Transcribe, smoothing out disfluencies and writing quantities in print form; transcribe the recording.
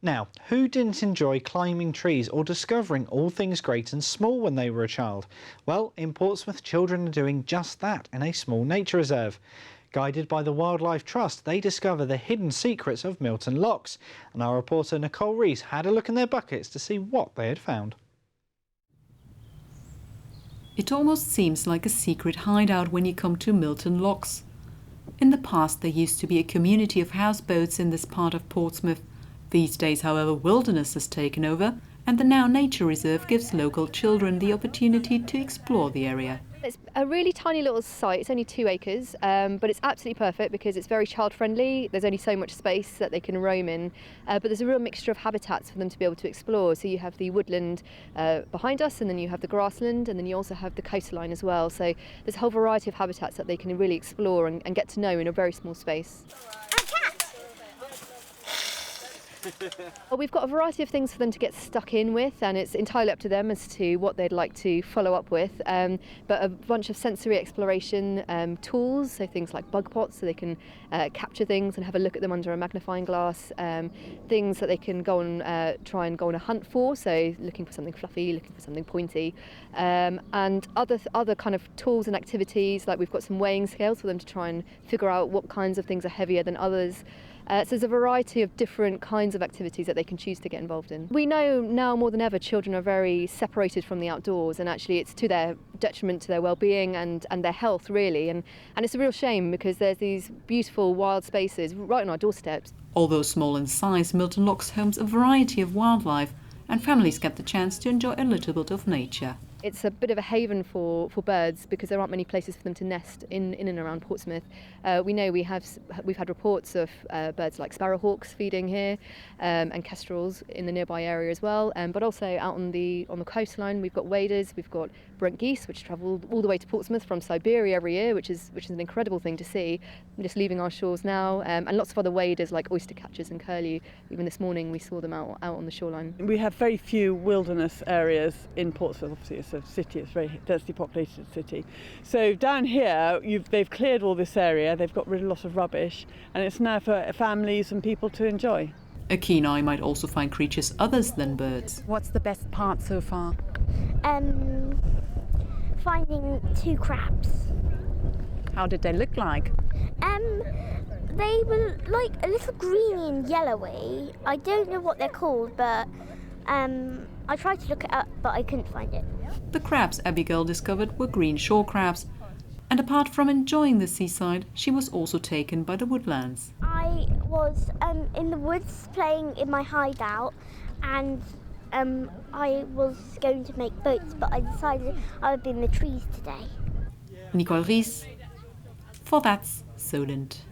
Now, who didn't enjoy climbing trees or discovering all things great and small when they were a child? Well, in Portsmouth, children are doing just that in a small nature reserve. Guided by the Wildlife Trust, they discover the hidden secrets of Milton Locks, and our reporter Nicole Ris had a look in their buckets to see what they had found. It almost seems like a secret hideout when you come to Milton Locks. In the past, there used to be a community of houseboats in this part of Portsmouth. These days, however, wilderness has taken over, and the now nature reserve gives local children the opportunity to explore the area. It's a really tiny little site, it's only 2 acres, but it's absolutely perfect because it's very child friendly. There's only so much space that they can roam in, but there's a real mixture of habitats for them to be able to explore. So you have the woodland behind us, and then you have the grassland, and then you also have the coastline as well. So there's a whole variety of habitats that they can really explore and get to know in a very small space. Well, we've got a variety of things for them to get stuck in with, and it's entirely up to them as to what they'd like to follow up with. But a bunch of sensory exploration tools, so things like bug pots, so they can capture things and have a look at them under a magnifying glass. Things that they can go and try and go on a hunt for, so looking for something fluffy, looking for something pointy, and other kind of tools and activities. Like we've got some weighing scales for them to try and figure out what kinds of things are heavier than others. So there's a variety of different kinds of activities that they can choose to get involved in. We know now more than ever children are very separated from the outdoors, and actually it's to their detriment to their well-being and their health really, and it's a real shame because there's these beautiful wild spaces right on our doorsteps. Although small in size, Milton Locks homes a variety of wildlife, and families get the chance to enjoy a little bit of nature. It's a bit of a haven for birds because there aren't many places for them to nest in and around Portsmouth. We know we've had reports of birds like sparrowhawks feeding here and kestrels in the nearby area as well. But also out on the coastline, we've got waders, we've got brent geese, which travel all the way to Portsmouth from Siberia every year, which is an incredible thing to see. We're just leaving our shores now, and lots of other waders like oyster catchers and curlew. Even this morning we saw them out on the shoreline. We have very few wilderness areas in Portsmouth. Obviously it's a city, it's a very densely populated city. So down here they've cleared all this area, they've got rid of a lot of rubbish, and it's now for families and people to enjoy. A keen eye might also find creatures others than birds. What's the best part so far? Finding 2 crabs. How did they look like? They were like a little greeny and yellowy. I don't know what they're called, but I tried to look it up, but I couldn't find it. The crabs Abigail discovered were green shore crabs. And apart from enjoying the seaside, she was also taken by the woodlands. I was in the woods playing in my hideout, and I was going to make boats, but I decided I would be in the trees today. Nicole Ris, for That's Solent.